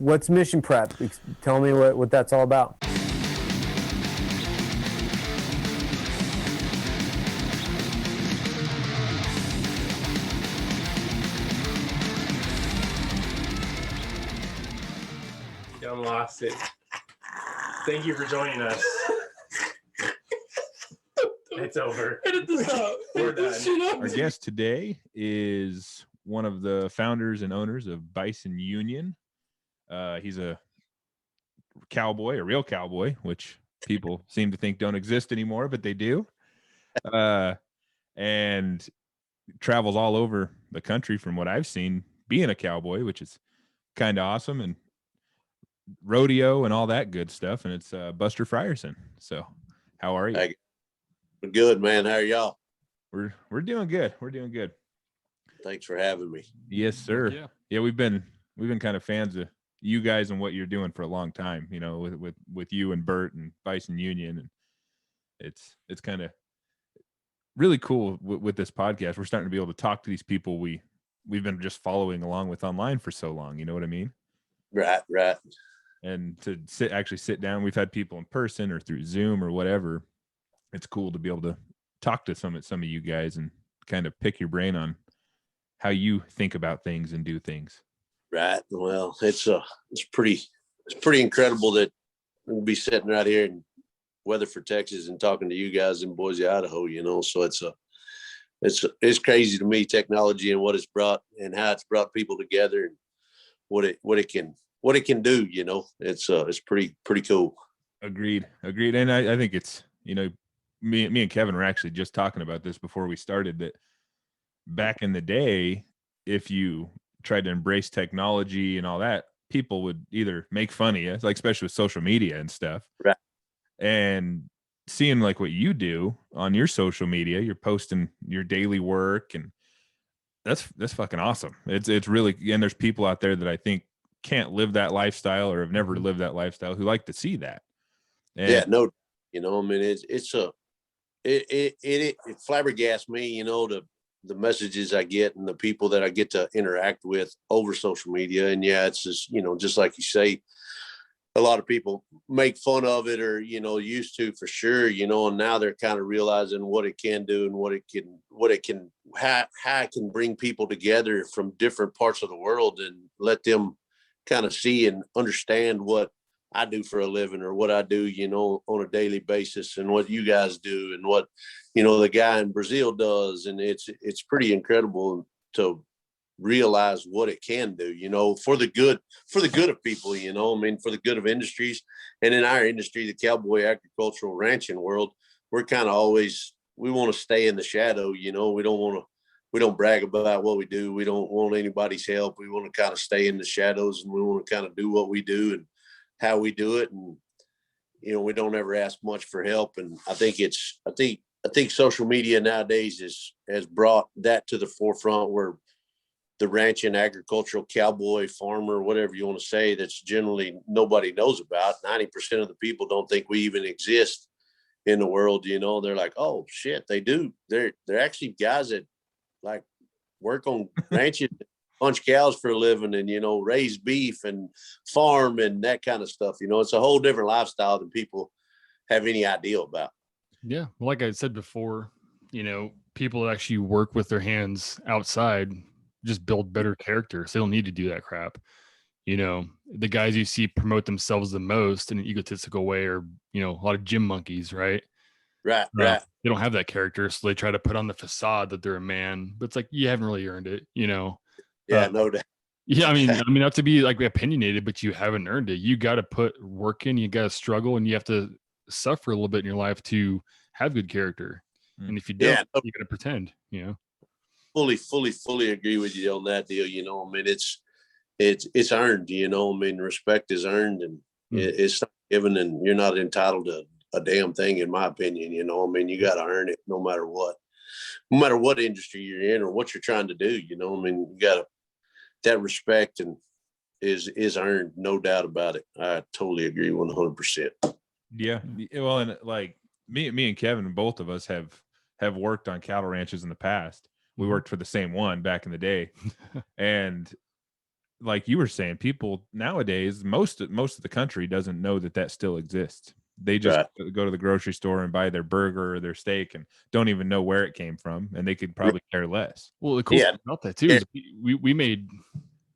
What's mission prep? Tell me what that's all about. Dumb lost it. Thank you for joining us. It's over. Edit this out. We're done. Our guest today is one of the founders and owners of Bison Union. He's a cowboy, a real cowboy, which people seem to think don't exist anymore, but they do. And travels all over the country from what I've seen being a cowboy, which is kind of awesome, and rodeo and all that good stuff. And it's Buster Frierson. So how are you? Hey, good, man. How are y'all? We're doing good. We're doing good. Thanks for having me. Yes, sir. Yeah, we've been kind of fans of you guys and what you're doing for a long time, you know, with you and Bert and Bison Union. And it's kind of really cool with this podcast. We're starting to be able to talk to these people we've been just following along with online for so long. You know what I mean? Right. And to sit down, we've had people in person or through Zoom or whatever. It's cool to be able to talk to some of you guys and kind of pick your brain on how you think about things and do things. Right. Well, it's pretty incredible that we'll be sitting right here in Weatherford, Texas, and talking to you guys in Boise, Idaho. You know, so it's crazy to me, technology and what it's brought and how it's brought people together and what it can do. You know, it's pretty cool. Agreed. And I think it's, you know, me and Kevin were actually just talking about this before we started, that back in the day, if you tried to embrace technology and all that, people would either make fun of you, like especially with social media and stuff. Right. And seeing like what you do on your social media, you're posting your daily work, and that's fucking awesome. It's really, and there's people out there that I think can't live that lifestyle or have never lived that lifestyle who like to see that. And yeah, no, you know, I mean, it flabbergasts me, you know, the messages I get and the people that I get to interact with over social media. And yeah, it's just, you know, just like you say, a lot of people make fun of it, or, you know, used to, for sure, you know, and now they're kind of realizing what it can do and how it can bring people together from different parts of the world and let them kind of see and understand what I do for a living, or what I do, you know, on a daily basis, and what you guys do, and what, you know, the guy in Brazil does. And it's pretty incredible to realize what it can do, you know, for the good of people, you know, I mean, for the good of industries. And in our industry, the cowboy agricultural ranching world, we're kind of always, we want to stay in the shadow, you know, we don't brag about what we do. We don't want anybody's help. We want to kind of stay in the shadows, and we want to kind of do what we do and how we do it. And, you know, we don't ever ask much for help. And I think social media nowadays has brought that to the forefront, where the ranching agricultural cowboy farmer, whatever you want to say, that's generally nobody knows about. 90% of the people don't think we even exist in the world. You know, they're like, oh shit, they do. They're actually guys that like work on ranches, punch cows for a living, and, you know, raise beef and farm and that kind of stuff. You know, it's a whole different lifestyle than people have any idea about. Yeah. Well, like I said before, you know, people that actually work with their hands outside just build better character. So they don't need to do that crap. You know, the guys you see promote themselves the most in an egotistical way are, you know, a lot of gym monkeys, right? Right. They don't have that character. So they try to put on the facade that they're a man, but it's like, you haven't really earned it, you know? Yeah, no doubt. Yeah, I mean, not to be like opinionated, but you haven't earned it. You got to put work in, you got to struggle, and you have to suffer a little bit in your life to have good character. And if you don't, you got to pretend, you know. Fully agree with you on that deal. You know, I mean, it's earned, you know, I mean, respect is earned, and it's not given, and you're not entitled to a damn thing, in my opinion. You know, I mean, you got to earn it no matter what industry you're in or what you're trying to do. You know, I mean, you got to, that respect and is earned, no doubt about it. I totally agree 100%. Yeah. Well, and like me and Kevin, both of us have worked on cattle ranches in the past. We worked for the same one back in the day. And like you were saying, people nowadays, most of the country doesn't know that still exists. They just go to the grocery store and buy their burger or their steak and don't even know where it came from, and they could probably care less. Well, the cool thing about that too is we made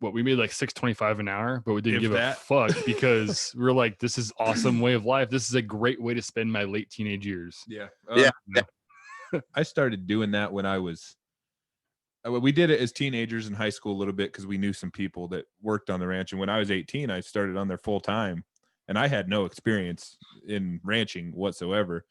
like $6.25 an hour, but we didn't give a fuck because we're like, this is awesome way of life. This is a great way to spend my late teenage years. Yeah. Yeah. I started doing that when I was, we did it as teenagers in high school a little bit because we knew some people that worked on the ranch. And when I was 18, I started on there full time, and I had no experience in ranching whatsoever.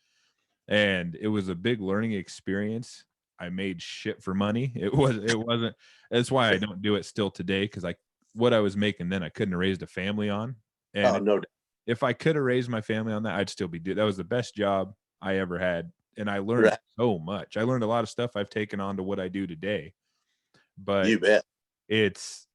And it was a big learning experience. I made shit for money. It wasn't, that's why I don't do it still today. Cause what I was making then I couldn't have raised a family on. And if I could have raised my family on that, I'd still be doing, that was the best job I ever had. And I learned so much. I learned a lot of stuff I've taken on to what I do today. But you bet. It's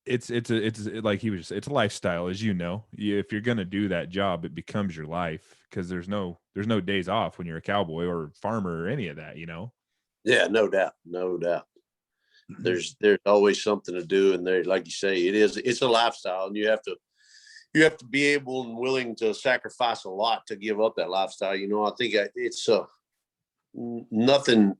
like he was, it's a lifestyle, as you know. If you're going to do that job, it becomes your life, because there's no days off when you're a cowboy or farmer or any of that, you know? Yeah, no doubt. There's always something to do. And there, like you say, it's a lifestyle, and you have to be able and willing to sacrifice a lot to give up that lifestyle. You know, I think it's nothing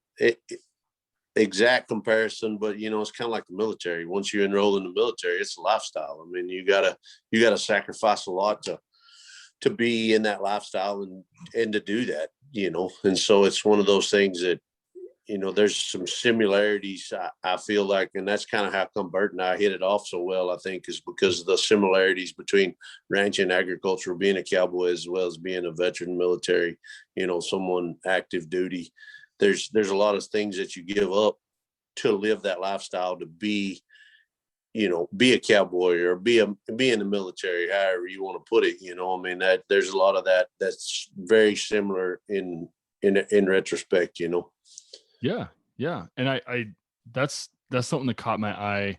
exact comparison, but you know, it's kind of like the military. Once you enroll in the military, it's a lifestyle. I mean, you gotta sacrifice a lot to be in that lifestyle and to do that, you know. And so it's one of those things that, you know, there's some similarities, I feel like, and that's kind of how come Bert and I hit it off so well, I think, is because of the similarities between ranch and agriculture, being a cowboy as well as being a veteran military, you know, someone active duty. There's a lot of things that you give up to live that lifestyle, to be, you know, be a cowboy or be in the military, however you want to put it. You know, I mean, that there's a lot of that's very similar in retrospect, you know. Yeah. And I that's something that caught my eye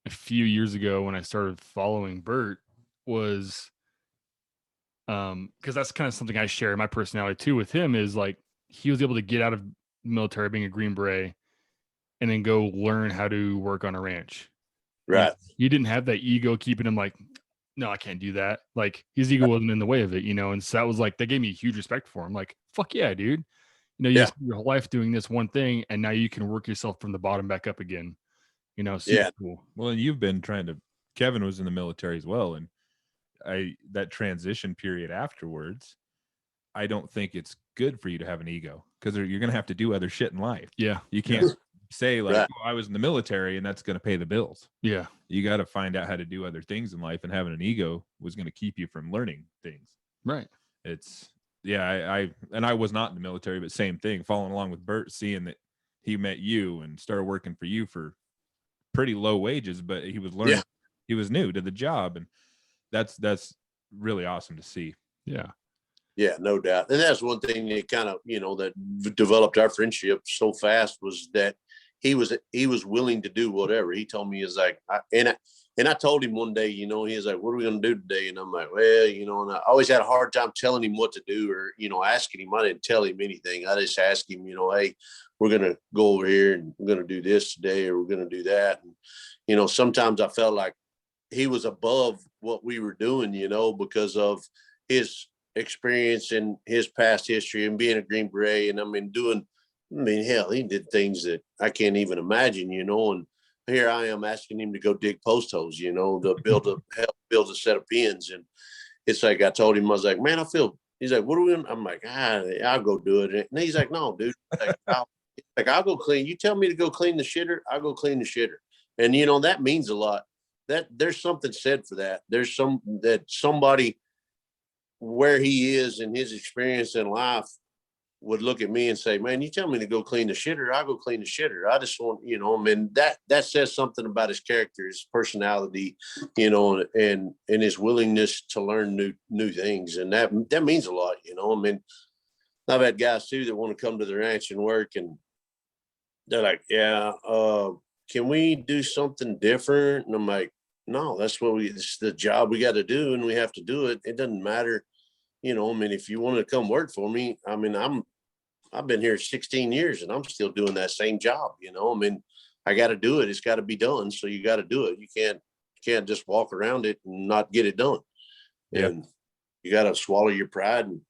a few years ago when I started following Bert, was because that's kind of something I share in my personality too with him, is like, he was able to get out of military being a Green Beret and then go learn how to work on a ranch. Right. He didn't have that ego keeping him like, no, I can't do that. Like, his ego wasn't in the way of it, you know? And so that was like, that gave me a huge respect for him. Like, fuck yeah, dude. You know, you spend your whole life doing this one thing, and now you can work yourself from the bottom back up again. You know, super cool. Well, and you've been Kevin was in the military as well. And that transition period afterwards, I don't think it's good for you to have an ego, because you're going to have to do other shit in life. Yeah. You can't say like, oh, I was in the military and that's going to pay the bills. Yeah. You got to find out how to do other things in life, and having an ego was going to keep you from learning things. Right. It's I was not in the military, but same thing, following along with Bert, seeing that he met you and started working for you for pretty low wages, but he was learning, he was new to the job. And that's really awesome to see. Yeah, no doubt. And that's one thing that kind of, you know, that developed our friendship so fast, was that he was willing to do whatever. He told me, is like, I told him one day, you know, he was like, what are we going to do today? And I'm like, well, you know, and I always had a hard time telling him what to do, or, you know, asking him. I didn't tell him anything. I just asked him, you know, hey, we're going to go over here and we're going to do this today, or we're going to do that. And, you know, sometimes I felt like he was above what we were doing, you know, because of his experience and his past history and being a Green Beret. And hell, he did things that I can't even imagine, you know. And here I am asking him to go dig post holes, you know, to help build a set of pins. And it's like, I told him, I was like, man, he's like, what are we doing? I'm like, I'll go do it. And he's like, no, dude, I'll go clean. You tell me to go clean the shitter, I'll go clean the shitter. And, you know, that means a lot. That there's something said for that. There's somebody where he is in his experience in life would look at me and say, man, you tell me to go clean the shitter, I'll go clean the shitter. I just want, you know, I mean, that says something about his character, his personality, you know, and his willingness to learn new things. And that means a lot, you know. I mean, I've had guys too that want to come to the ranch and work, and they're like, can we do something different? And I'm like, no, it's the job we got to do, and we have to do it. It doesn't matter. You know, I mean, if you want to come work for me, I mean, I've been here 16 years and I'm still doing that same job. You know, I mean, I got to do it. It's got to be done. So you got to do it. You can't just walk around it and not get it done. Yeah. And you got to swallow your pride. And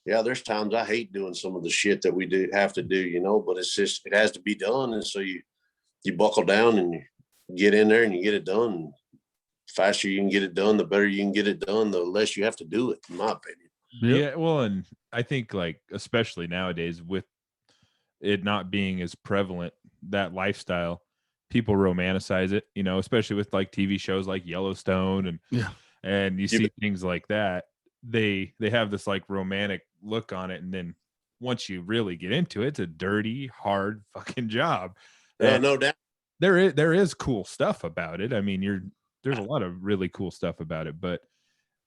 yeah, there's times I hate doing some of the shit that we have to do, but it's just, it has to be done. And so you buckle down and you get in there and you get it done. And the faster you can get it done, the better you can get it done, the less you have to do it, in my opinion. Yeah. Well, and I think like, especially nowadays with it not being as prevalent, that lifestyle, people romanticize it, especially with like TV shows like Yellowstone and you see things like that. They have this like romantic look on it. And then once you really get into it, it's a dirty, hard fucking job. No doubt. There is cool stuff about it. I mean, there's a lot of really cool stuff about it, but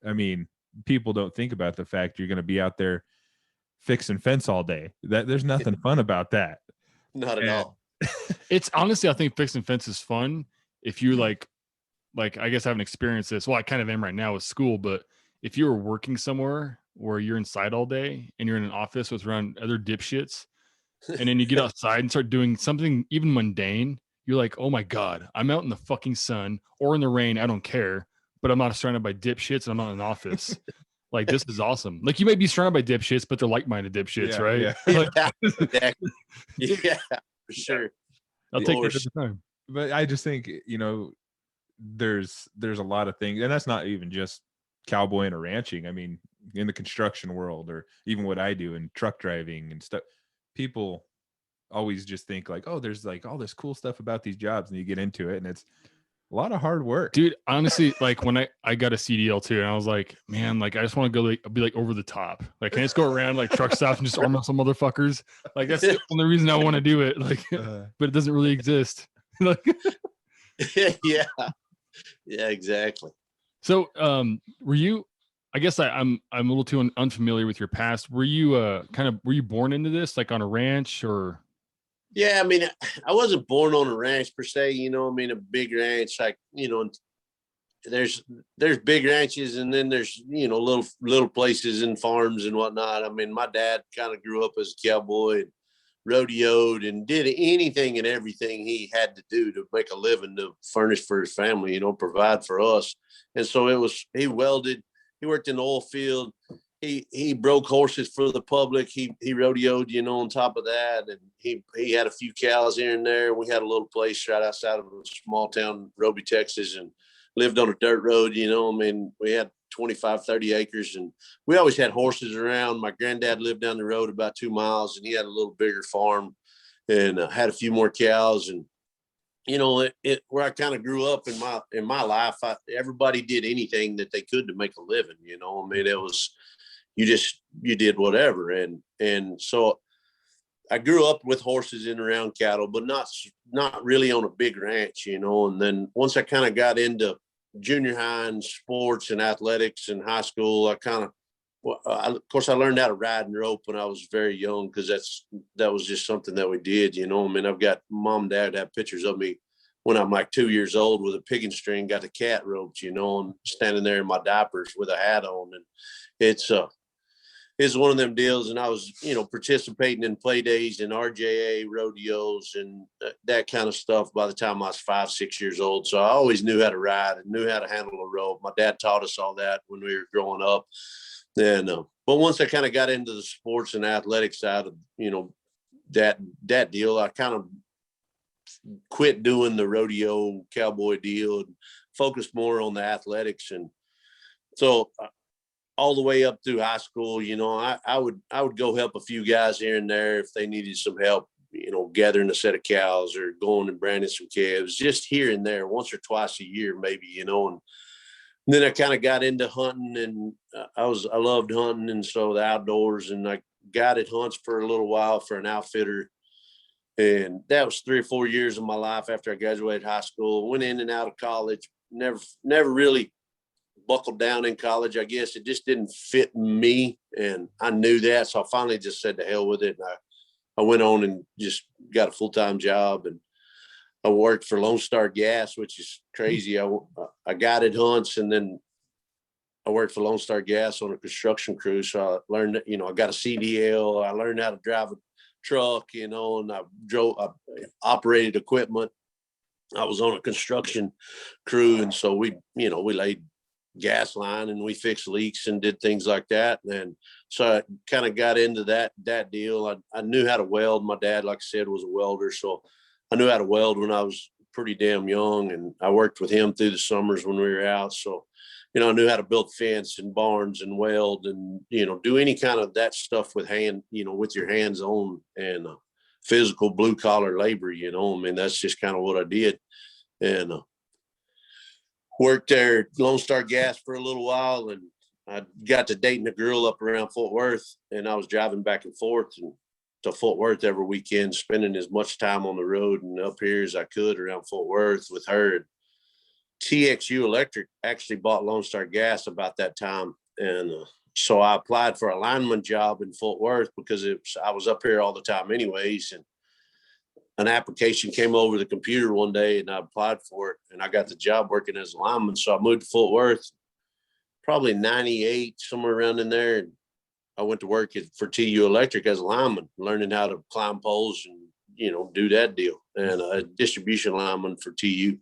I mean, people don't think about the fact you're going to be out there fixing fence all day. That there's nothing fun about that. Not at all. It's honestly, I think fixing fence is fun if you like I guess I haven't experienced this. Well, I kind of am right now with school, but if you were working somewhere where you're inside all day and you're in an office with around other dipshits, and then you get outside and start doing something even mundane, you're like, oh my God, I'm out in the fucking sun or in the rain. I don't care, but I'm not surrounded by dipshits and I'm not in an office. Like, this is awesome. Like, you may be surrounded by dipshits, but they're like-minded dipshits, right? Yeah. Like, Yeah, exactly. Yeah, for sure. I'll take it at the time. But I just think, there's a lot of things, and that's not even just cowboying or ranching. I mean, in the construction world, or even what I do in truck driving and stuff, people always just think like, oh, there's like all this cool stuff about these jobs, and you get into it and it's a lot of hard work. Dude, honestly, like when I got a CDL too, and I was like, man, like I just want to go be like over the top. Like, can I just go around like truck stops and just arm up some motherfuckers? Like, that's the only reason I want to do it. Like, but it doesn't really exist. Like, Yeah, exactly. so were you, I guess I'm a little too unfamiliar with your past. Were you were you born into this, like on a ranch or? Yeah, I mean, I wasn't born on a ranch per se, a big ranch, like, there's big ranches, and then there's, little places and farms and whatnot. I mean, my dad kind of grew up as a cowboy and rodeoed and did anything and everything he had to do to make a living, to furnish for his family, provide for us. And so he welded, he worked in the oil field. He broke horses for the public. He rodeoed, on top of that. And he had a few cows here and there. We had a little place right outside of a small town, Roby, Texas, and lived on a dirt road, we had 25, 30 acres, and we always had horses around. My granddad lived down the road about 2 miles, and he had a little bigger farm and had a few more cows. And, where I kind of grew up in my life, everybody did anything that they could to make a living, it was, you did whatever. And so I grew up with horses in around cattle, but not really on a big ranch, and then once I kind of got into junior high and sports and athletics in high school, of course I learned how to ride and rope when I was very young, because that was just something that we did, I've got mom and dad have pictures of me when I'm like 2 years old with a pigging string, got the cat ropes, and standing there in my diapers with a hat on. And it's one of them deals. And I was, participating in play days and RJA rodeos and that kind of stuff by the time I was 5, 6 years old. So I always knew how to ride and knew how to handle a rope. My dad taught us all that when we were growing up. And, but once I kind of got into the sports and athletic side of, that deal, I kind of quit doing the rodeo cowboy deal and focused more on the athletics. And so all the way up through high school, I would go help a few guys here and there if they needed some help, gathering a set of cows or going and branding some calves, just here and there, once or twice a year, maybe, and then I kind of got into hunting, and I loved hunting. And so the outdoors, and I guided hunts for a little while for an outfitter. And that was 3 or 4 years of my life after I graduated high school. Went in and out of college, never really buckled down in college. I guess it just didn't fit me, and I knew that. So I finally just said to hell with it. And I went on and just got a full-time job, and I worked for Lone Star Gas, which is crazy. I guided hunts, and then I worked for Lone Star Gas on a construction crew. So I learned, I got a CDL. I learned how to drive a truck, and I operated equipment I was on a construction crew. And so we laid gas line and we fixed leaks and did things like that. And so I kind of got into that deal. I knew how to weld. My dad, like I said, was a welder. So I knew how to weld when I was pretty damn young. And I worked with him through the summers when we were out. So, I knew how to build fence and barns and weld and, do any kind of that stuff with with your hands on and physical blue collar labor, that's just kind of what I did. And worked there at Lone Star Gas for a little while, and I got to dating a girl up around Fort Worth, and I was driving back and forth to Fort Worth every weekend, spending as much time on the road and up here as I could around Fort Worth with her. TXU Electric actually bought Lone Star Gas about that time, and so I applied for a lineman job in Fort Worth because I was up here all the time anyways, and an application came over the computer one day and I applied for it and I got the job working as a lineman. So I moved to Fort Worth, probably 98, somewhere around in there. And I went to work for TU Electric as a lineman, learning how to climb poles and, do that deal, and a distribution lineman for TU.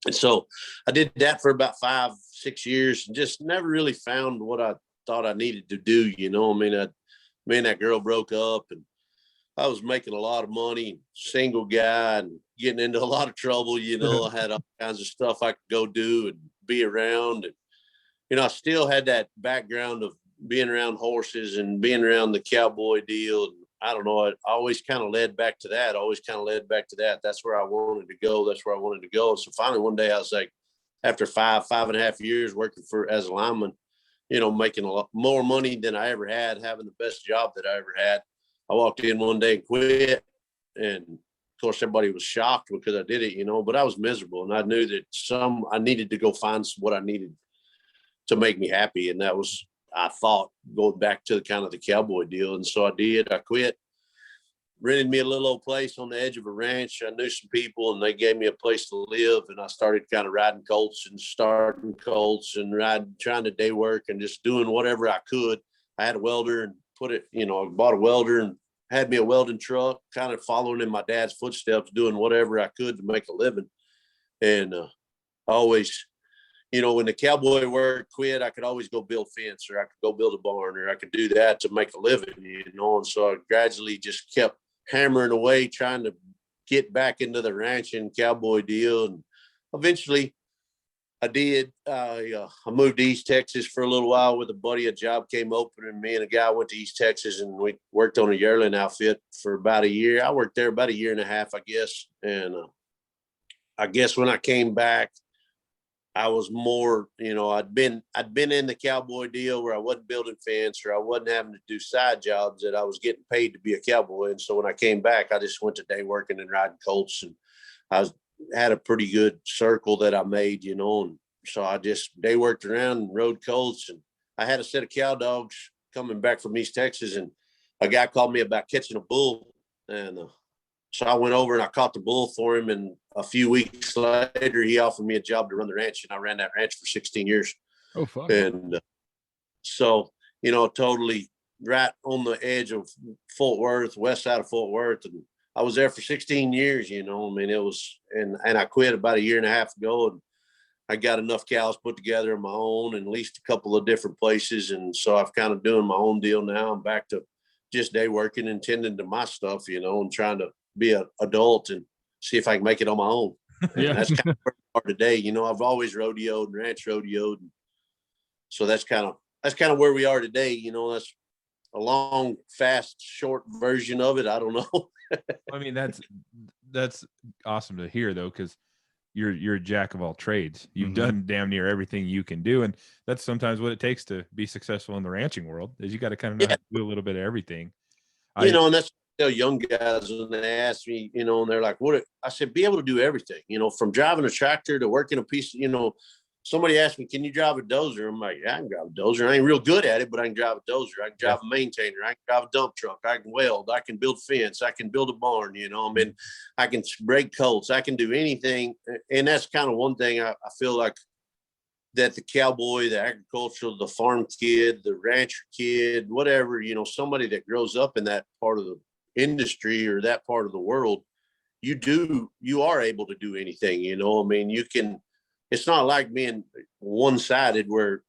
And so I did that for about 5-6 years and just never really found what I thought I needed to do. Me and that girl broke up and I was making a lot of money, single guy, and getting into a lot of trouble. I had all kinds of stuff I could go do and be around. And, I still had that background of being around horses and being around the cowboy deal. And I don't know, I always kind of led back to that. That's where I wanted to go. So finally, one day I was like, after 5.5 years working as a lineman, making a lot more money than I ever had, having the best job that I ever had. I walked in one day and quit. And of course, everybody was shocked because I did it, but I was miserable. And I knew that I needed to go find what I needed to make me happy. And that was, I thought, going back to kind of the cowboy deal. And so I did. I quit, rented me a little old place on the edge of a ranch. I knew some people and they gave me a place to live. And I started kind of riding colts and starting colts and trying to day work and just doing whatever I could. I had a welder and I bought a welder and had me a welding truck, kind of following in my dad's footsteps, doing whatever I could to make a living. And I always, when the cowboy work quit, I could always go build fence, or I could go build a barn, or I could do that to make a living, And so I gradually just kept hammering away, trying to get back into the ranching cowboy deal. And eventually I did. I moved to East Texas for a little while with a buddy. A job came open, and me and a guy went to East Texas, and we worked on a yearling outfit for about a year. I worked there about a year and a half, I guess. And I guess when I came back, I was more, I'd been in the cowboy deal where I wasn't building fence or I wasn't having to do side jobs, that I was getting paid to be a cowboy. And so when I came back, I just went to day working and riding colts, and had a pretty good circle that I made, and so I just day worked around and rode colts. And I had a set of cow dogs coming back from East Texas, and a guy called me about catching a bull. And so I went over and I caught the bull for him. And a few weeks later, he offered me a job to run the ranch, and I ran that ranch for 16 years. Oh, fuck. And so, totally right on the edge of Fort Worth, west side of Fort Worth. And I was there for 16 years, it was, and I quit about a year and a half ago, and I got enough cows put together on my own and leased a couple of different places. And so I've kind of doing my own deal now. I'm back to just day working and tending to my stuff, and trying to be an adult and see if I can make it on my own. Yeah. And that's kind of where we are today. I've always rodeoed and ranch rodeoed. So that's kind of where we are today. That's a long, fast, short version of it. I don't know. I mean, that's awesome to hear, though, because you're a jack of all trades. You've done damn near everything you can do, and that's sometimes what it takes to be successful in the ranching world. Is you got to kind of know how to do a little bit of everything. And that's what I tell young guys when they ask me, and they're like, "What?" I said, "Be able to do everything. From driving a tractor to working a piece. Somebody asked me, can you drive a dozer? I'm like, yeah, I can drive a dozer. I ain't real good at it, but I can drive a dozer. I can drive a maintainer. I can drive a dump truck. I can weld. I can build fence. I can build a barn, I can break colts. I can do anything." And that's kind of one thing I feel like that the cowboy, the agricultural, the farm kid, the rancher kid, whatever, somebody that grows up in that part of the industry or that part of the world, you are able to do anything, you know. I mean, it's not like being one-sided where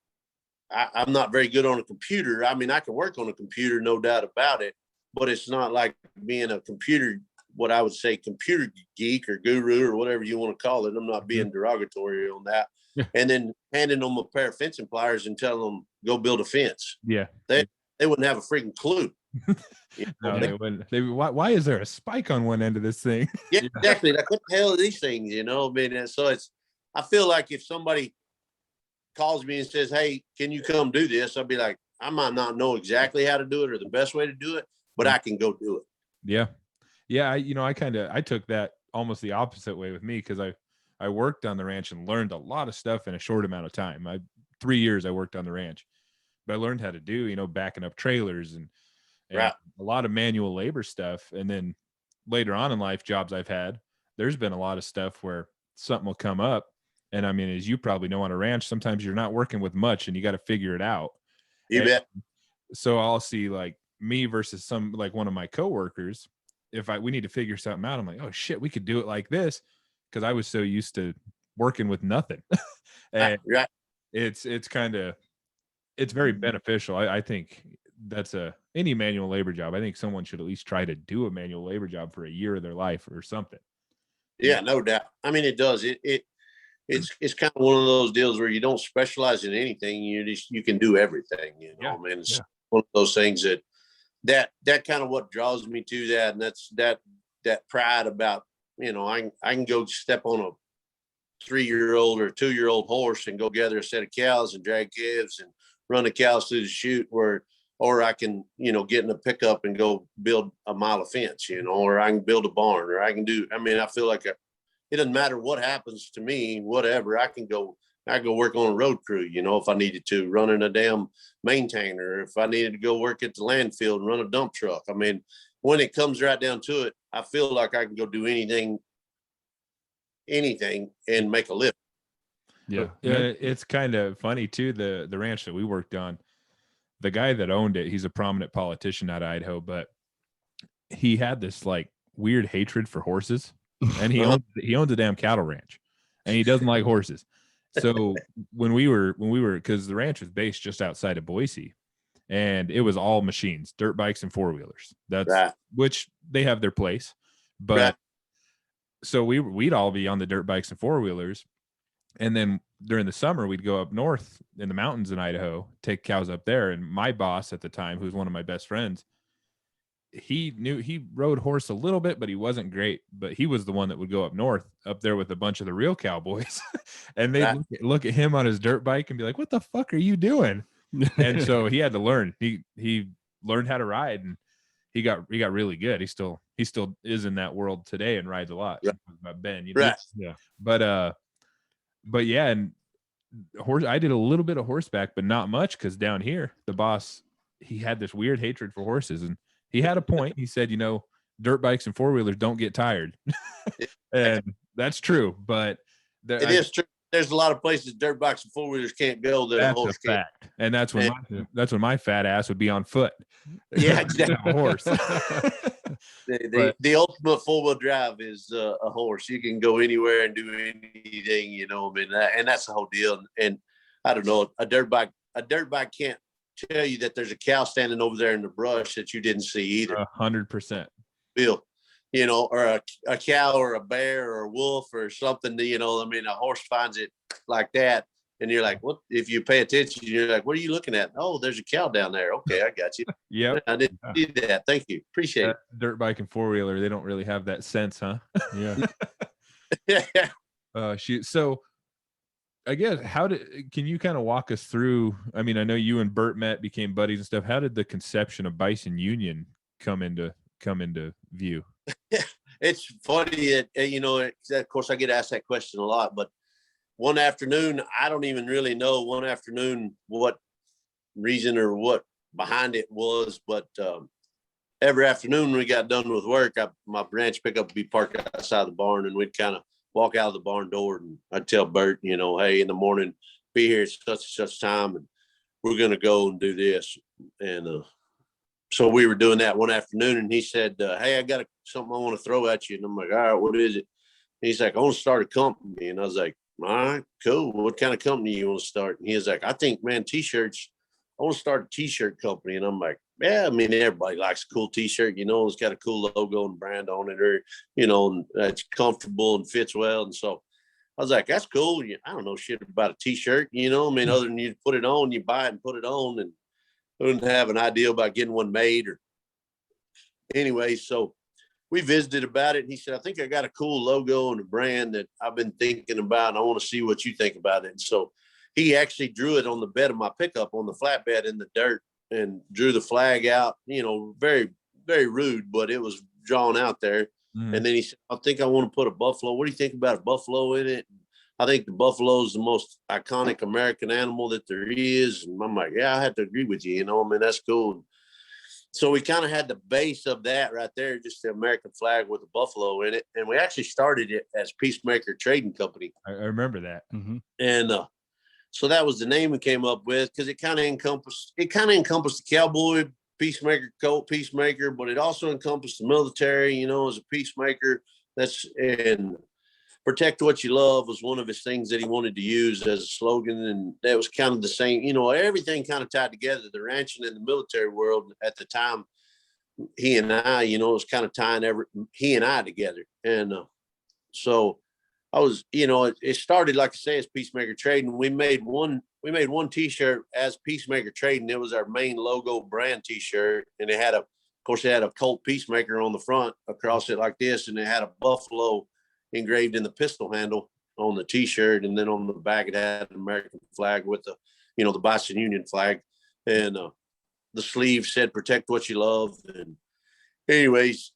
I'm not very good on a computer. I mean, I can work on a computer, no doubt about it, but it's not like being a computer, what I would say, computer geek or guru or whatever you want to call it. I'm not being derogatory on that. And then handing them a pair of fencing pliers and telling them, go build a fence. Yeah. They wouldn't have a freaking clue. You know, No, they wouldn't. Why is there a spike on one end of this thing? yeah, exactly. Like, what the hell are these things? You know, I mean, so I feel like if somebody calls me and says, hey, can you come do this? I'll be like, I might not know exactly how to do it or the best way to do it, but I can go do it. Yeah. Yeah. I took that almost the opposite way with me, because I worked on the ranch and learned a lot of stuff in a short amount of time. 3 years I worked on the ranch, but I learned how to do, backing up trailers and Right. a lot of manual labor stuff. And then later on in life, jobs I've had, there's been a lot of stuff where something will come up. And I mean, as you probably know, on a ranch, sometimes you're not working with much and you got to figure it out. You bet. So I'll see like me versus one of my coworkers. If we need to figure something out, I'm like, oh shit, we could do it like this. Cause I was so used to working with nothing. And right. It's very beneficial. I think that's any manual labor job. I think someone should at least try to do a manual labor job for a year of their life or something. Yeah, no doubt. I mean, it does. It's kind of one of those deals where you don't specialize in anything. You can do everything. You know, Yeah. I mean, it's one of those things that kind of what draws me to that, and that's that pride about, I can go step on a 3-year-old or a 2-year-old horse and go gather a set of cows and drag calves and run the cows through the chute, or I can, get in a pickup and go build a mile of fence, or I can build a barn, or I can do, I feel like it doesn't matter what happens to me, whatever, I can go work on a road crew, if I needed to, running a damn maintainer, if I needed to go work at the landfill and run a dump truck. I mean, when it comes right down to it, I feel like I can go do anything and make a living. Yeah. It's kind of funny too. The ranch that we worked on, the guy that owned it, he's a prominent politician out of Idaho, but he had this like weird hatred for horses, and he owns a damn cattle ranch, and he doesn't like horses. So when we were, because the ranch was based just outside of Boise, and it was all machines, dirt bikes and 4-wheelers. That's Right. Which they have their place, but Right. so we'd all be on the dirt bikes and 4-wheelers. And then during the summer, we'd go up north in the mountains in Idaho, take cows up there. And my boss at the time, who's one of my best friends, he rode horse a little bit, but he wasn't great. But he was the one that would go up north, up there with a bunch of the real cowboys. And they'd look at him on his dirt bike and be like, what the fuck are you doing? And so he had to learn. He learned how to ride, and he got really good. He still is in that world today and rides a lot. Right. About Ben, Right. Yeah. But yeah, and I did a little bit of horseback, but not much, because down here, the boss, he had this weird hatred for horses, and he had a point. He said, dirt bikes and 4-wheelers don't get tired. And that's true, but It is true. There's a lot of places dirt bikes and 4-wheelers can't go that a horse can't. Fact. And that's when my fat ass would be on foot. Yeah, exactly. A horse. The ultimate 4-wheel drive is a horse. You can go anywhere and do anything, and that's the whole deal. And I don't know, a dirt bike can't tell you that there's a cow standing over there in the brush that you didn't see either. 100%. Bill, or a cow or a bear or a wolf or something, a horse finds it like that. And you're like, what? If you pay attention, you're like, what are you looking at? Oh, there's a cow down there. Okay, I got you. Yep. I didn't see that. Thank you. Appreciate it. Dirt bike and 4-wheeler, they don't really have that sense, huh? Yeah. Shoot. So I guess can you kind of walk us through? I mean, I know you and Bert met, became buddies and stuff. How did the conception of Bison Union come into view? It's funny that, of course, I get asked that question a lot, but one afternoon, I don't even really know what reason or what behind it was, but every afternoon when we got done with work, my ranch pickup would be parked outside the barn, and we'd kind of walk out of the barn door, and I'd tell Bert, hey, in the morning, be here at such and such time, and we're going to go and do this. And so we were doing that one afternoon, and he said, hey, I got something I want to throw at you. And I'm like, all right, what is it? And he's like, I want to start a company. And I was like, all right, cool. What kind of company you want to start? And he was like, I think, man, T-shirts. I want to start a T-shirt company. And I'm like, yeah, I mean, everybody likes a cool T-shirt. You know, it's got a cool logo and brand on it, or, you know, and it's comfortable and fits well. And so I was like, that's cool. I don't know shit about a T-shirt, you know, I mean, other than you put it on, you buy it and put it on, and I didn't have an idea about getting one made or anyway. So we visited about it. And he said, I think I got a cool logo and a brand that I've been thinking about, and I want to see what you think about it. And so he actually drew it on the bed of my pickup on the flatbed in the dirt, and drew the flag out, you know, very, very rude, but it was drawn out there. Mm. And then he said, I think I want to put a buffalo. What do you think about a buffalo in it? I think the buffalo is the most iconic American animal that there is. And I'm like, yeah, I have to agree with you. You know, I mean, that's cool. So we kind of had the base of that right there, just the American flag with a buffalo in it. And we actually started it as Peacemaker Trading Company. I remember that. Mm-hmm. And so that was the name we came up with, because it kind of encompassed the cowboy, peacemaker, coat peacemaker, but it also encompassed the military, you know, as a peacemaker. And protect what you love was one of his things that he wanted to use as a slogan. And that was kind of the same, you know, everything kind of tied together, the ranching and the military world at the time. He and I, you know, it was kind of tying he and I together. And so I was, you know, it started, like I say, as Peacemaker Trading. We made one T-shirt as Peacemaker Trading. It was our main logo brand T-shirt, and it had a Colt Peacemaker on the front across it like this, and it had a buffalo engraved in the pistol handle on the T-shirt, and then on the back it had an American flag with the, you know, the Bison Union flag, and the sleeve said "Protect what you love." And anyways,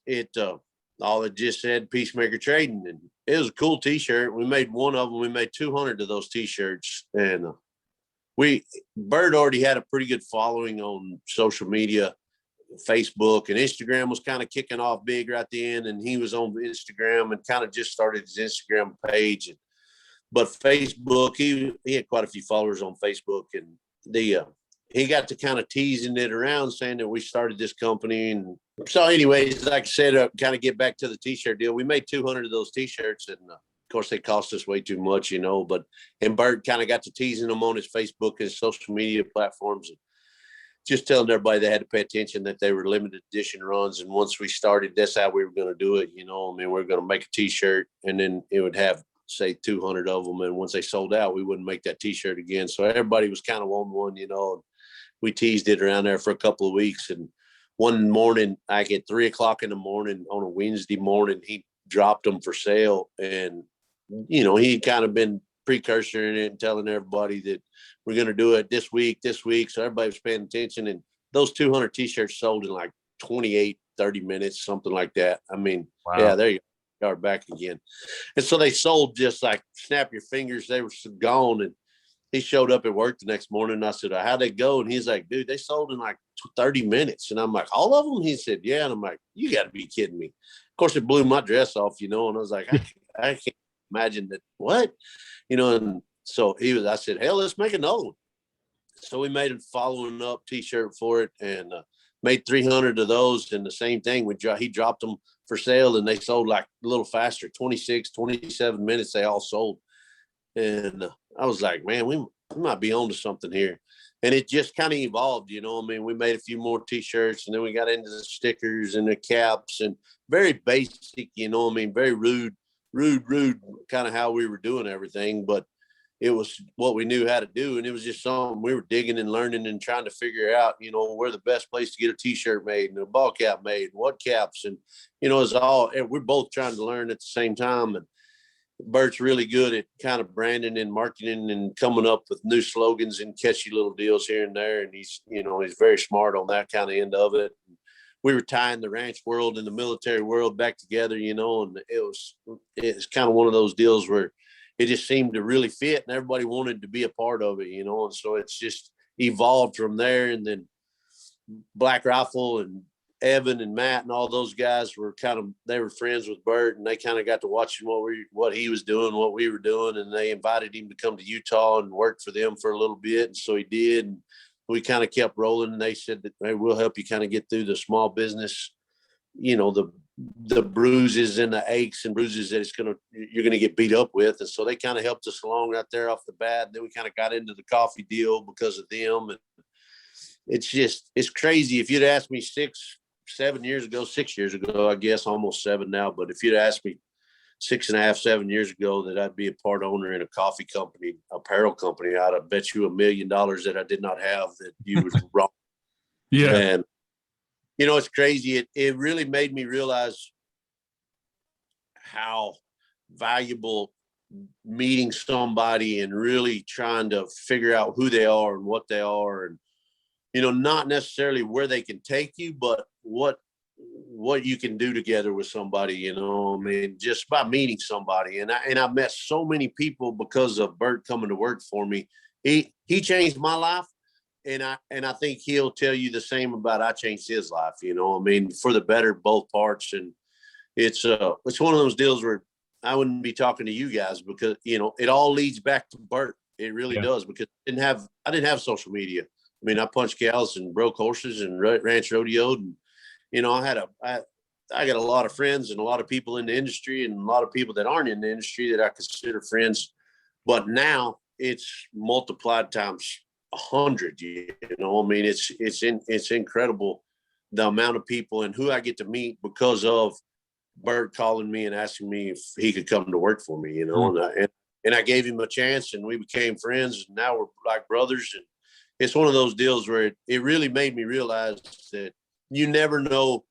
all it just said Peacemaker Trading, and it was a cool T-shirt. We made one of them. We made 200 of those T-shirts, and Bert already had a pretty good following on social media. Facebook and Instagram was kind of kicking off big right then, and he was on Instagram and kind of just started his Instagram page. But Facebook, he had quite a few followers on Facebook, and he got to kind of teasing it around, saying that we started this company. And so anyways, like I said, kind of get back to the T-shirt deal. We made 200 of those T-shirts, and of course they cost us way too much, you know, and Bert kind of got to teasing them on his Facebook and social media platforms, and just telling everybody they had to pay attention, that they were limited edition runs. And once we started, that's how we were going to do it. You know, I mean, we're going to make a T-shirt, and then it would have, say, 200 of them. And once they sold out, we wouldn't make that T-shirt again. So everybody was kind of on one, you know, and we teased it around there for a couple of weeks. And one morning, like at 3:00 in the morning on a Wednesday morning, he dropped them for sale. And, you know, he kind of been precursor in it and telling everybody that we're going to do it this week. So everybody was paying attention, and those 200 T-shirts sold in like 28, 30 minutes, something like that. I mean, wow. Yeah, there you are, back again. And so they sold just like snap your fingers. They were gone. And he showed up at work the next morning, and I said, how'd they go? And he's like, dude, they sold in like 30 minutes. And I'm like, all of them? He said, yeah. And I'm like, you got to be kidding me. Of course, it blew my dress off, you know, and I was like, I can't imagine that. What? You know, and so I said, hell, let's make another one. So we made a following up T-shirt for it, and made 300 of those. And the same thing, he dropped them for sale, and they sold like a little faster, 26, 27 minutes. They all sold. And I was like, man, we might be on to something here. And it just kind of evolved, you know. I mean, we made a few more T-shirts, and then we got into the stickers and the caps, and very basic, you know. I mean, very rude kind of how we were doing everything, but it was what we knew how to do. And it was just something we were digging and learning and trying to figure out, you know, where the best place to get a T-shirt made and a ball cap made, what caps. And, you know, we're both trying to learn at the same time. And Bert's really good at kind of branding and marketing and coming up with new slogans and catchy little deals here and there. And he's very smart on that kind of end of it. We were tying the ranch world and the military world back together, you know, and it's kind of one of those deals where it just seemed to really fit, and everybody wanted to be a part of it, you know. And so it's just evolved from there. And then Black Rifle and Evan and Matt and all those guys they were friends with Bert, and they kind of got to watching what he was doing, what we were doing. And they invited him to come to Utah and work for them for a little bit. And so he did. And we kind of kept rolling, and they said that, hey, we'll help you kind of get through the small business, the bruises and the aches and bruises that you're gonna get beat up with. And so they kind of helped us along right there off the bat. Then we kind of got into the coffee deal because of them. And it's crazy. If you'd asked me 6 years ago, I guess almost 7 now, but if you'd asked me 6.5, 7 years ago that I'd be a part owner in a coffee company, apparel company, I'd have bet you $1 million that I did not have, that you was wrong. Yeah. And it's crazy. It really made me realize how valuable meeting somebody and really trying to figure out who they are and what they are, and not necessarily where they can take you, but what you can do together with somebody. I mean, just by meeting somebody. And I met so many people because of Bert coming to work for me. He changed my life. And I think he'll tell you the same about I changed his life, I mean, for the better, both parts. And it's one of those deals where I wouldn't be talking to you guys because, it all leads back to Bert. It really does, because I didn't have social media. I mean, I punched cows and broke horses and ranch rodeoed. And, I got a lot of friends and a lot of people in the industry and a lot of people that aren't in the industry that I consider friends. But now it's multiplied times 100. I mean, it's incredible the amount of people and who I get to meet because of Bert calling me and asking me if he could come to work for me. And I gave him a chance, and we became friends, and now we're like brothers. And it's one of those deals where it really made me realize that you never know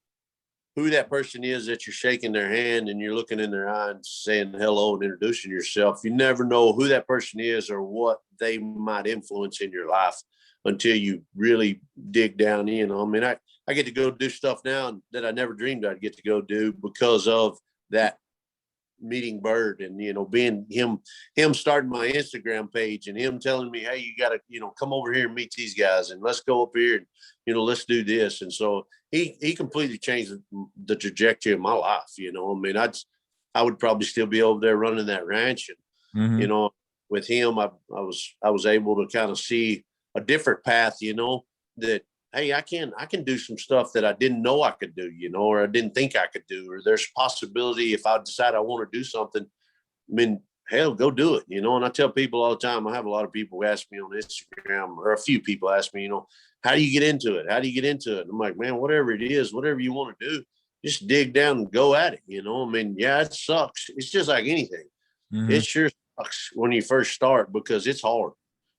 who that person is that you're shaking their hand and you're looking in their eye and saying hello and introducing yourself. You never know who that person is or what they might influence in your life until you really dig down in. I mean, I get to go do stuff now that I never dreamed I'd get to go do because of that meeting Bird and, being him starting my Instagram page and him telling me, hey, you got to, come over here and meet these guys and let's go up here and, let's do this. And so he completely changed the trajectory of my life. I mean, I would probably still be over there running that ranch. And, with him, I was able to kind of see a different path, that, hey, I can do some stuff that I didn't know I could do, or I didn't think I could do, or there's possibility if I decide I want to do something, I mean, hell, go do it, and I tell people all the time, I have a lot of people who ask me on Instagram, or a few people ask me, how do you get into it? How do you get into it? And I'm like, man, whatever it is, whatever you want to do, just dig down and go at it. I mean, yeah, it sucks. It's just like anything. It sure sucks when you first start because it's hard.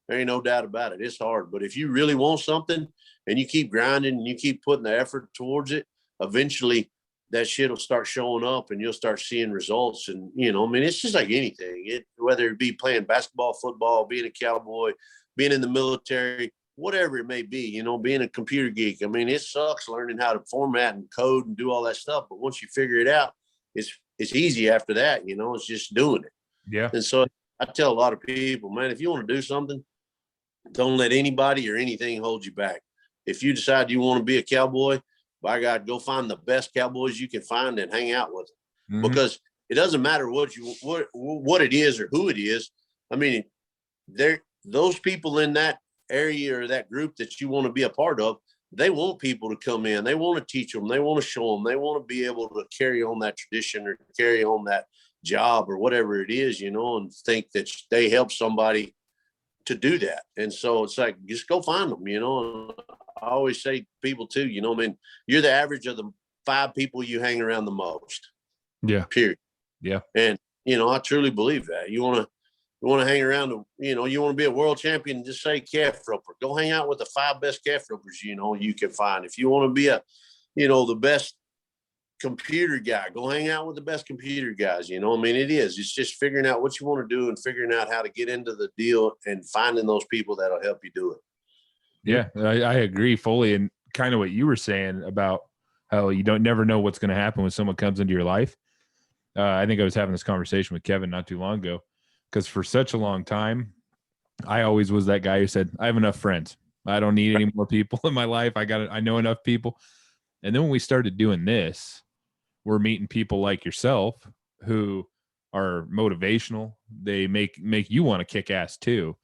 There ain't no doubt about it. It's hard. But if you really want something and you keep grinding and you keep putting the effort towards it, eventually that shit will start showing up and you'll start seeing results. And, I mean, it's just like anything, whether it be playing basketball, football, being a cowboy, being in the military, whatever it may be, being a computer geek. I mean, it sucks learning how to format and code and do all that stuff. But once you figure it out, it's easy after that, it's just doing it. Yeah. And so I tell a lot of people, man, if you want to do something, don't let anybody or anything hold you back. If you decide you want to be a cowboy, by God, go find the best cowboys you can find and hang out with them. Because it doesn't matter what it is or who it is. I mean, those people in that area or that group that you want to be a part of, they want people to come in. They want to teach them. They want to show them. They want to be able to carry on that tradition or carry on that job or whatever it is, and think that they help somebody to do that. And so it's like, just go find them, I always say to people too, I mean, you're the average of the 5 people you hang around the most. Yeah. Period. Yeah. And, I truly believe that. You want to hang around, you want to be a world champion, just say calf roper. Go hang out with the 5 best calf ropers, you can find. If you want to be the best computer guy, go hang out with the best computer guys. I mean, it's just figuring out what you want to do and figuring out how to get into the deal and finding those people that'll help you do it. Yeah, I agree fully. And kind of what you were saying about how you never know what's going to happen when someone comes into your life. I think I was having this conversation with Kevin not too long ago, because for such a long time, I always was that guy who said, I have enough friends. I don't need any more people in my life. I know enough people. And then when we started doing this, we're meeting people like yourself who are motivational. They make you want to kick ass too.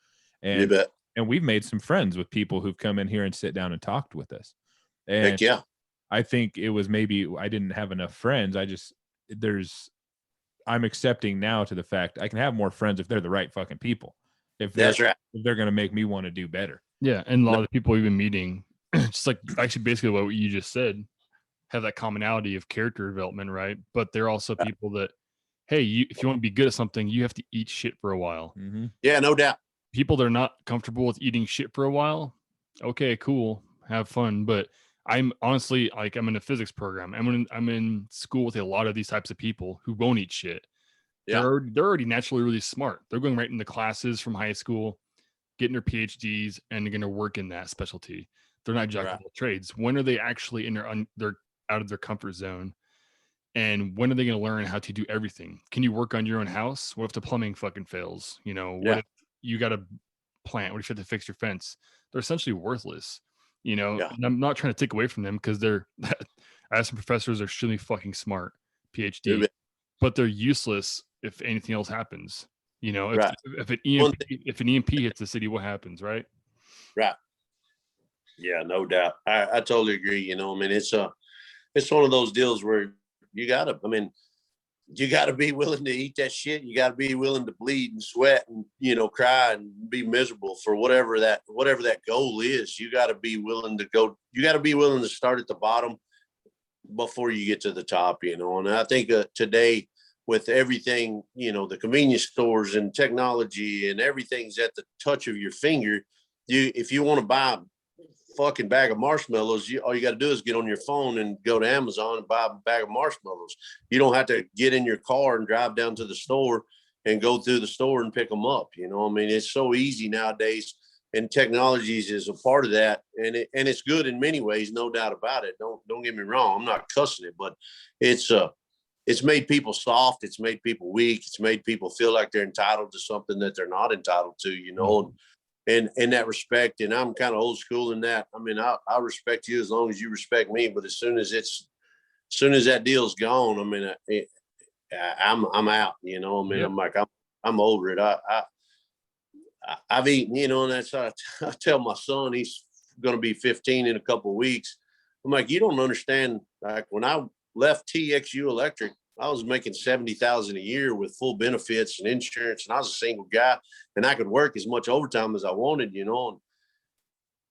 And and we've made some friends with people who've come in here and sit down and talked with us. And Heck yeah. I think it was maybe I didn't have enough friends. I'm accepting now to the fact I can have more friends if they're the right fucking people. If they're going to make me want to do better. Yeah. And a lot of the people we've been meeting, just like actually basically what you just said, have that commonality of character development, right? But they're also people that, hey, if you want to be good at something, you have to eat shit for a while. Mm-hmm. Yeah, no doubt. People that are not comfortable with eating shit for a while, okay, cool, have fun. But I'm honestly like, I'm in a physics program. I'm in school with a lot of these types of people who won't eat shit. Yeah. They're already naturally really smart. They're going right into classes from high school, getting their PhDs, and they're going to work in that specialty. They're not jack of all trades. When are they actually in they're out of their comfort zone? And when are they going to learn how to do everything? Can you work on your own house? What if the plumbing fucking fails? You know, what if you got a plant? What if you have to fix your fence? They're essentially worthless. You know, and I'm not trying to take away from them because they're, I have some professors are extremely fucking smart, PhD, but they're useless if anything else happens. You know, if an EMP hits the city, what happens, right? Right. Yeah, no doubt. I totally agree. You know, I mean, it's one of those deals where you gotta be willing to eat that shit. You gotta be willing to bleed and sweat and, you know, cry and be miserable for whatever that goal is. You gotta be willing to start at the bottom before you get to the top, you know. And I think today with everything, you know, the convenience stores and technology and everything's at the touch of your finger, if you want to buy a fucking bag of marshmallows, all you got to do is get on your phone and go to Amazon and buy a bag of marshmallows. You don't have to get in your car and drive down to the store and go through the store and pick them up. You know, I mean, it's so easy nowadays, and technologies is a part of that. And it's good in many ways, no doubt about it. Don't get me wrong. I'm not cussing it, but it's made people soft. It's made people weak. It's made people feel like they're entitled to something that they're not entitled to, you know, and in that respect. And I'm kind of old school in that. I mean, I'll respect you as long as you respect me. But as soon as that deal's gone, I mean, I'm out, you know, I mean, I'm like, I'm over it. I've eaten, you know, and that's how I tell my son, he's going to be 15 in a couple of weeks. I'm like, you don't understand. Like when I left TXU Electric, I was making $70,000 a year with full benefits and insurance, and I was a single guy, and I could work as much overtime as I wanted, you know. And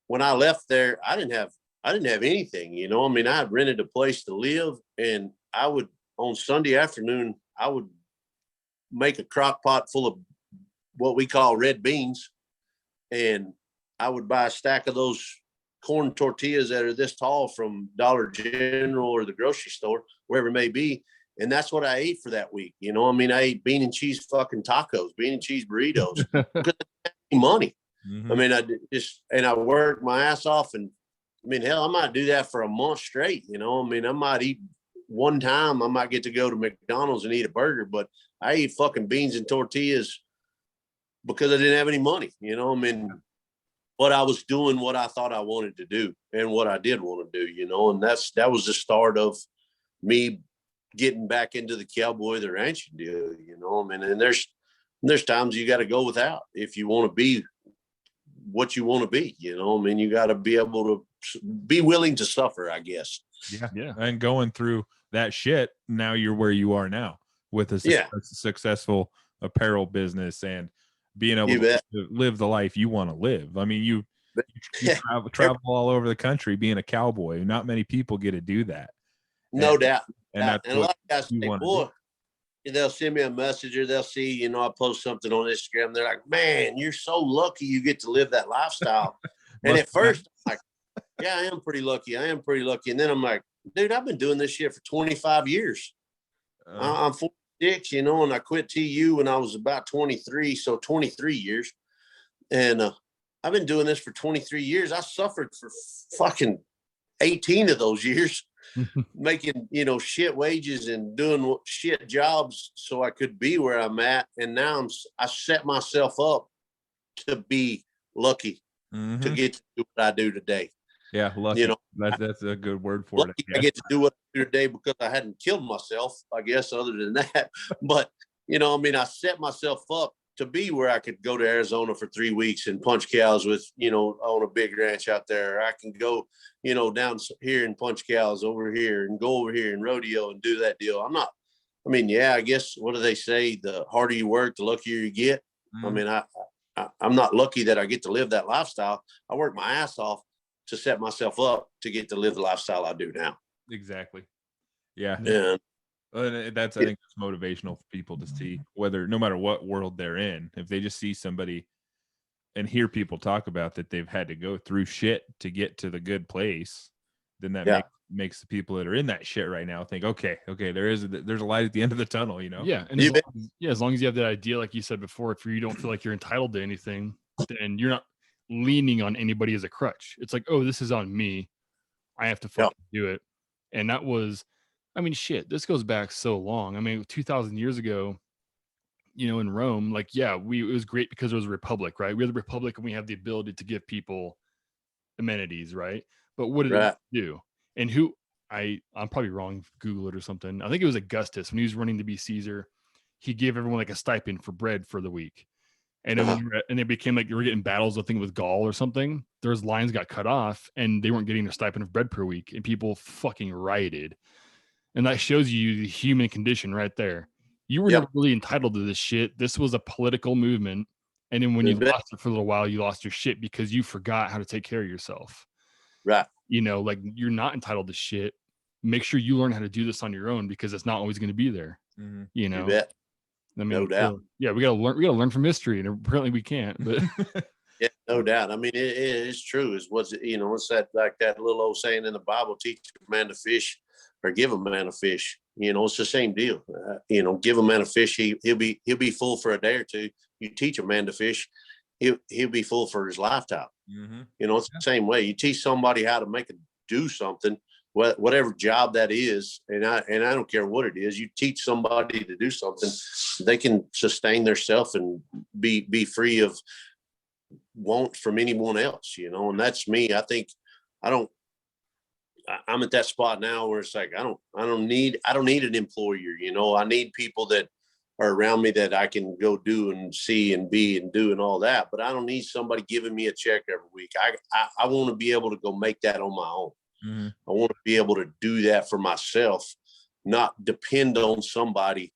when I left there, I didn't have anything, you know. I mean, I had rented a place to live, and I would on Sunday afternoon, I would make a crock pot full of what we call red beans, and I would buy a stack of those corn tortillas that are this tall from Dollar General or the grocery store, wherever it may be. And that's what I ate for that week. You know, I mean, I ate bean and cheese fucking tacos, bean and cheese burritos because I didn't have any money. Mm-hmm. I mean, I worked my ass off, and I mean, hell, I might do that for a month straight. You know, I mean, I might eat one time, I might get to go to McDonald's and eat a burger, but I eat fucking beans and tortillas because I didn't have any money. You know, I mean, but I was doing what I thought I wanted to do and what I did want to do, you know, and that was the start of me getting back into the cowboy, the ranching deal, you know. I mean, and there's times you got to go without if you want to be what you want to be, you know. I mean, you got to be able to be willing to suffer, I guess. Yeah. And going through that shit, now you're where you are now with a successful apparel business and being able to live the life you want to live. I mean, you travel all over the country being a cowboy. Not many people get to do that. No doubt. And that's a lot of guys say, boy, they'll send me a message or they'll see, you know, I post something on Instagram. They're like, man, you're so lucky you get to live that lifestyle. And at first, I'm like, yeah, I am pretty lucky. And then I'm like, dude, I've been doing this shit for 25 years. I'm 46, you know, and I quit TU when I was about 23. So 23 years. And I've been doing this for 23 years. I suffered for fucking 18 of those years. Making, you know, shit wages and doing shit jobs so I could be where I'm at. And now I set myself up to be lucky to get to do what I do today. Yeah, lucky. You know, that's a good word for it. I get to do what I do today because I hadn't killed myself, I guess, other than that. But, you know, I mean, I set myself up to be where I could go to Arizona for 3 weeks and punch cows with, on a big ranch out there. I can go, down here and punch cows over here and go over here and rodeo and do that deal. I guess, what do they say? The harder you work, the luckier you get. I'm not lucky that I get to live that lifestyle. I work my ass off to set myself up to get to live the lifestyle I do now. Exactly. Yeah. And I think that's motivational for people to see, whether, no matter what world they're in, if they just see somebody and hear people talk about that they've had to go through shit to get to the good place, then that makes the people that are in that shit right now think, okay, there's a light at the end of the tunnel, Yeah. And as long as you have that idea, like you said before, if you don't feel like you're entitled to anything, then you're not leaning on anybody as a crutch. It's like, oh, this is on me. I have to fucking do it. And that was, this goes back so long. 2,000 years ago, in Rome, it was great because it was a republic, right? We had the republic and we have the ability to give people amenities, right? But what did it do? And I'm probably wrong, Google it or something. I think it was Augustus when he was running to be Caesar. He gave everyone like a stipend for bread for the week. And then and it became like you were getting battles, I think, with Gaul or something. Those lines got cut off and they weren't getting a stipend of bread per week. And people fucking rioted. And that shows you the human condition right there. You were never really entitled to this shit. This was a political movement. And then when you lost it for a little while, you lost your shit because you forgot how to take care of yourself. Right. You're not entitled to shit. Make sure you learn how to do this on your own because it's not always going to be there. You bet. No doubt. We gotta learn from history, and apparently we can't. But yeah, no doubt. It is true. What's that, like that little old saying in the Bible: teach a man to fish, or give a man a fish. It's the same deal. Give a man a fish, he'll be full for a day or two. You teach a man to fish, he'll be full for his lifetime. It's the same way. You teach somebody how to do something, whatever job that is, and I don't care what it is. You teach somebody to do something, they can sustain themselves and be free of want from anyone else. And that's me. I think I'm at that spot now where it's like I don't need an employer. I need people that are around me that I can go do and see and be and do and all that. But I don't need somebody giving me a check every week. I want to be able to go make that on my own. I want to be able to do that for myself, not depend on somebody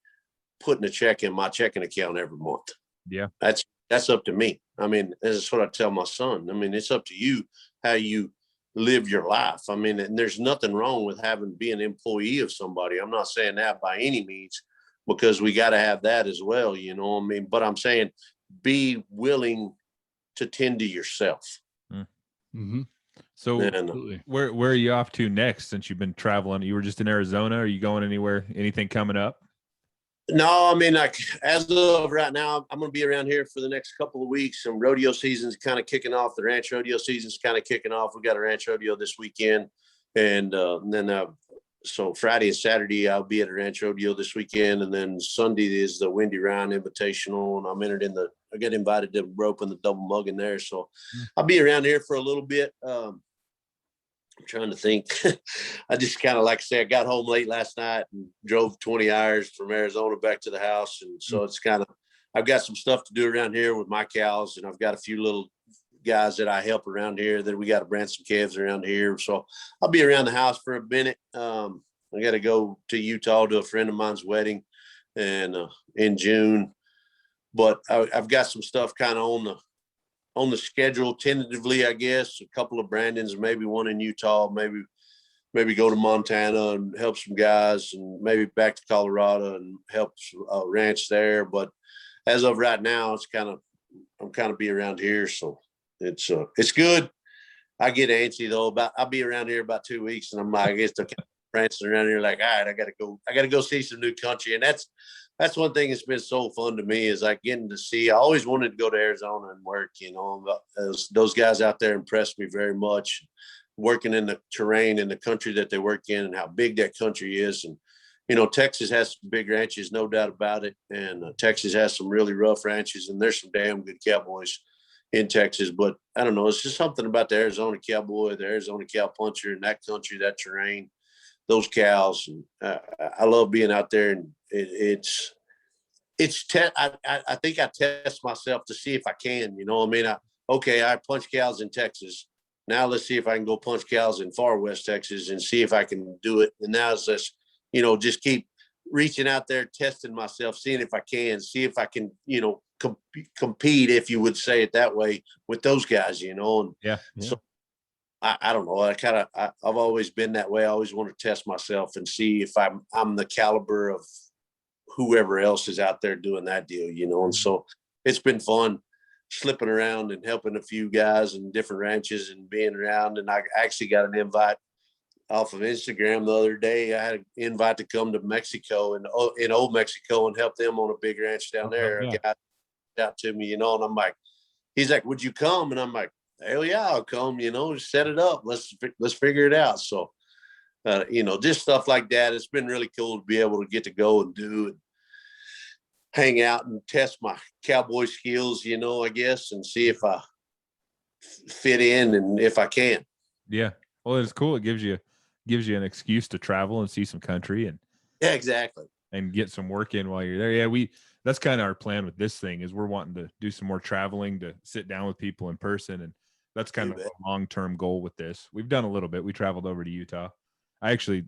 putting a check in my checking account every month. Yeah. That's up to me. That's what I tell my son. It's up to you how you live your life. And there's nothing wrong with being an employee of somebody. I'm not saying that by any means, because we got to have that as well. But I'm saying be willing to tend to yourself. So where are you off to next since you've been traveling? You were just in Arizona. Are you going anywhere? Anything coming up? No, as of right now, I'm going to be around here for the next couple of weeks. Some rodeo season's kind of kicking off. The ranch rodeo season's kind of kicking off. We got a ranch rodeo this weekend. And then so Friday and Saturday, I'll be at a ranch rodeo this weekend. And then Sunday is the Windy Ryan Invitational. And I got invited to rope in the double mugging there. So I'll be around here for a little bit. I'm trying to think. I just kind of, like I say, I got home late last night and drove 20 hours from Arizona back to the house. And so it's kind of, I've got some stuff to do around here with my cows, and I've got a few little guys that I help around here that we got to brand some calves around here. So I'll be around the house for a minute. I got to go to Utah to a friend of mine's wedding and in June, but I've got some stuff kind of on the schedule tentatively, I guess. A couple of Brandons, maybe one in Utah, maybe go to Montana and help some guys, and maybe back to Colorado and help a ranch there. But as of right now, I'm kind of be around here. So it's good. I get antsy though. I'll be around here about 2 weeks, and I guess they're prancing around here like, all right, I gotta go see some new country. And that's one thing that's been so fun to me, is like getting to see. I always wanted to go to Arizona and work, those guys out there impressed me very much, working in the terrain in the country that they work in and how big that country is. And, Texas has some big ranches, no doubt about it. And Texas has some really rough ranches, and there's some damn good cowboys in Texas. But I don't know, it's just something about the Arizona cowboy, the Arizona cow puncher, and that country, that terrain, those cows. And I love being out there, and it's I think I test myself to see if I can, you know, I mean, I punch cows in Texas. Now let's see if I can go punch cows in far West Texas and see if I can do it. And now it's just, you know, just keep reaching out there, testing myself, seeing if I can, see if I can, you know, compete, if you would say it that way, with those guys, you know. And Yeah. so I don't know. I've always been that way. I always want to test myself and see if I'm the caliber of whoever else is out there doing that deal, you know. And so it's been fun slipping around and helping a few guys in different ranches and being around. And I actually got an invite off of Instagram the other day. I had an invite to come to Mexico and in Old Mexico and help them on a big ranch down there. Yeah. A guy out to me, you know, and I'm like, he's like, would you come? And I'm like, hell yeah, I'll come, you know, set it up. Let's figure it out. So, you know, just stuff like that. It's been really cool to be able to get to go and do and hang out and test my cowboy skills, you know, I guess, and see if I fit in and if I can. Yeah. Well, it's cool. It gives you an excuse to travel and see some country and Yeah, exactly. And get some work in while you're there. Yeah, that's kind of our plan with this thing is we're wanting to do some more traveling, to sit down with people in person. And that's kind of a long-term goal with this. We've done a little bit. We traveled over to Utah. I actually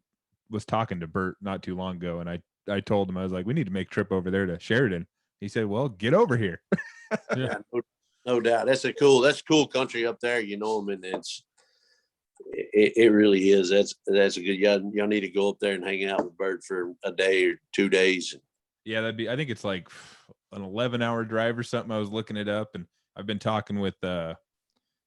was talking to Bert not too long ago, and I told him, I was like, we need to make a trip over there to Sheridan. He said, well, get over here. Yeah, no doubt. That's a cool country up there, you know. I mean, it really is. That's a good, y'all need to go up there and hang out with Bert for a day or 2 days. Yeah, I think it's like an 11-hour drive or something. I was looking it up, and I've been talking with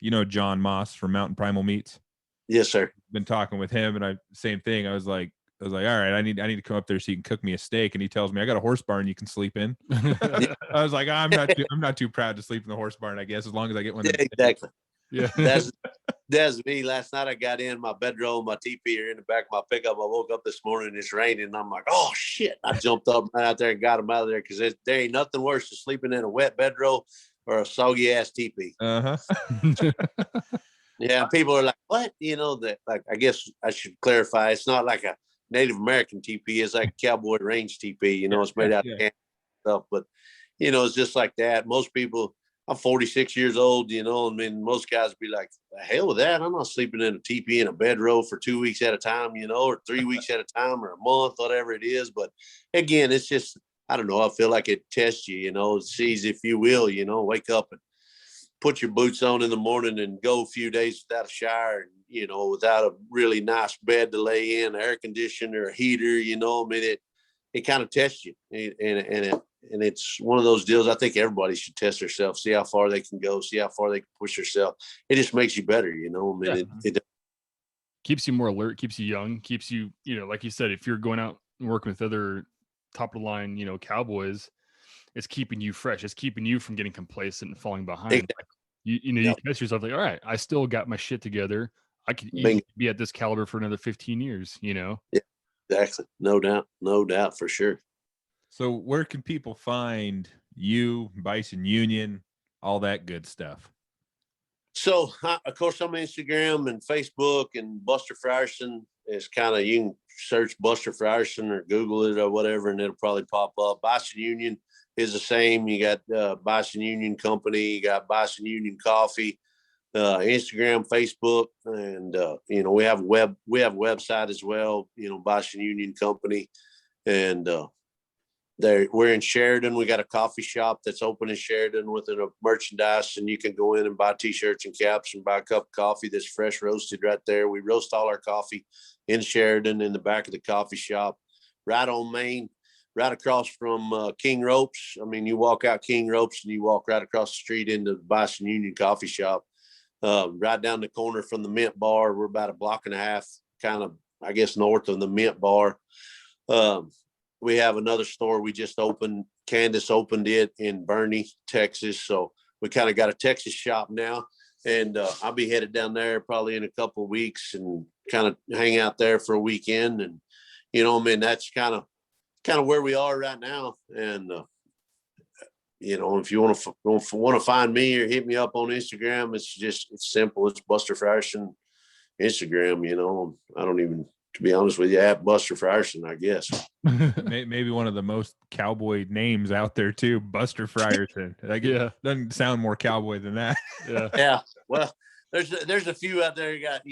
you know, John Moss from Mountain Primal Meats. Yes, sir. Been talking with him, and same thing. I was like, all right, I need to come up there so you can cook me a steak. And he tells me, I got a horse barn you can sleep in. I was like, I'm not too proud to sleep in the horse barn, I guess, as long as I get one. Yeah, exactly. Yeah. That's me. Last night I got in my bedroom, my teepee are in the back of my pickup. I woke up this morning, it's raining, and I'm like, oh shit. I jumped up right out there and got him out of there, because there ain't nothing worse than sleeping in a wet bedroom or a soggy ass teepee. Yeah, and people are like, what? You know, that, like, I guess I should clarify, it's not like a Native American teepee, it's like a cowboy range teepee, you know, it's made out of stuff, but you know, it's just like that. Most people, I'm 46 years old, you know, I mean, most guys be like, the hell with that. I'm not sleeping in a teepee in a bedroll for 2 weeks at a time, you know, or 3 weeks at a time, or a month, whatever it is. But again, it's just, I don't know. I feel like it tests you, you know, it sees if you will, you know, wake up and put your boots on in the morning and go a few days without a shower, and, you know, without a really nice bed to lay in, air conditioner, a heater, you know, I mean, it kind of tests you, and it's one of those deals. I think everybody should test themselves, see how far they can go, see how far they can push themselves. It just makes you better, you know. I mean, it keeps you more alert, keeps you young, keeps you, you know, like you said, if you're going out and working with other top of the line, you know, cowboys, it's keeping you fresh. It's keeping you from getting complacent and falling behind. Exactly. Like, you test yourself like, all right, I still got my shit together. I could easily be at this caliber for another 15 years, you know? Yeah, exactly. No doubt for sure. So where can people find you, Bison Union, all that good stuff? So, of course, I'm on Instagram and Facebook, and Buster Frierson is kind of, you can search Buster Frierson or Google it or whatever, and it'll probably pop up. Bison Union is the same. You got Bison Union Company, you got Bison Union Coffee, Instagram, Facebook, and you know, we have a website as well, you know, Bison Union Company, and we're in Sheridan. We got a coffee shop that's open in Sheridan with a merchandise, and you can go in and buy t-shirts and caps and buy a cup of coffee that's fresh roasted right there. We roast all our coffee in Sheridan in the back of the coffee shop, right on Main, right across from King Ropes. I mean, you walk out King Ropes and you walk right across the street into the Bison Union coffee shop, right down the corner from the Mint Bar. We're about a block and a half, kind of, I guess, north of the Mint Bar. We have another store we just opened. Candace opened it in Bernie, Texas. So we kind of got a Texas shop now. And I'll be headed down there probably in a couple of weeks and kind of hang out there for a weekend. And, you know, I mean, that's kind of where we are right now. And, you know, if you want to find me or hit me up on Instagram, it's simple. It's Buster Frierson Instagram. You know, I don't even to be honest with you, at Buster Frierson, I guess. Maybe one of the most cowboy names out there too, Buster Frierson. Like, Yeah. doesn't sound more cowboy than that. Yeah. Yeah. Well, there's a few out there. Got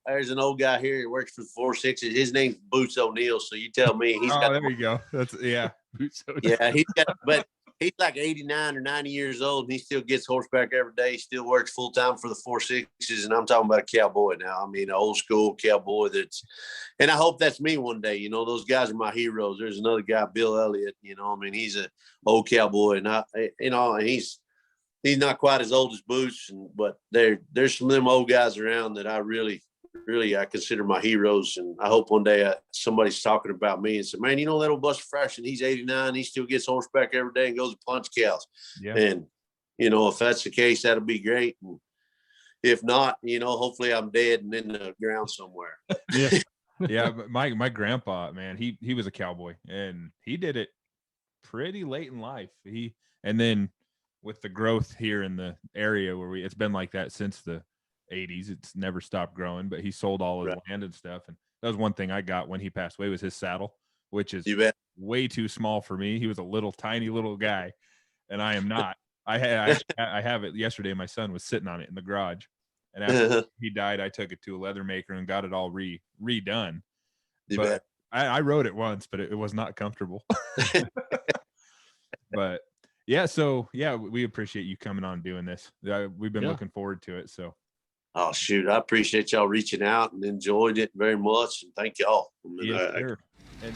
there's an old guy here. He works for the 4-6s. His name's Boots O'Neill. So you tell me he's got. There you go. That's Yeah, but he's like 89 or 90 years old, and he still gets horseback every day. He still works full time for the 4-6s, and I'm talking about a cowboy now. I mean, an old school cowboy and I hope that's me one day. Those guys are my heroes. There's another guy, Bill Elliott. I mean, he's an old cowboy, and he's not quite as old as Boots, but there's some of them old guys around that I really I consider my heroes. And I hope one day somebody's talking about me and say, man, that old Buster Frierson, he's 89. He still gets horseback every day and goes to punch cows. Yeah. And, if that's the case, that'll be great. And if not, hopefully I'm dead and in the ground somewhere. Yeah. Yeah. But my grandpa, man, he was a cowboy, and he did it pretty late in life. And then with the growth here in the area where it's been like that since the 80s, it's never stopped growing, but he sold all his land and stuff. And that was one thing I got when he passed away, was his saddle, which is way too small for me. He was a tiny little guy, and I am not. I have it yesterday. My son was sitting on it in the garage, and after he died, I took it to a leather maker and got it all redone. But I rode it once, but it was not comfortable. But yeah, so yeah, we appreciate you coming on and doing this. We've been looking forward to it. So. Oh, shoot. I appreciate y'all reaching out and enjoyed it very much. And thank y'all. Yes, sir. And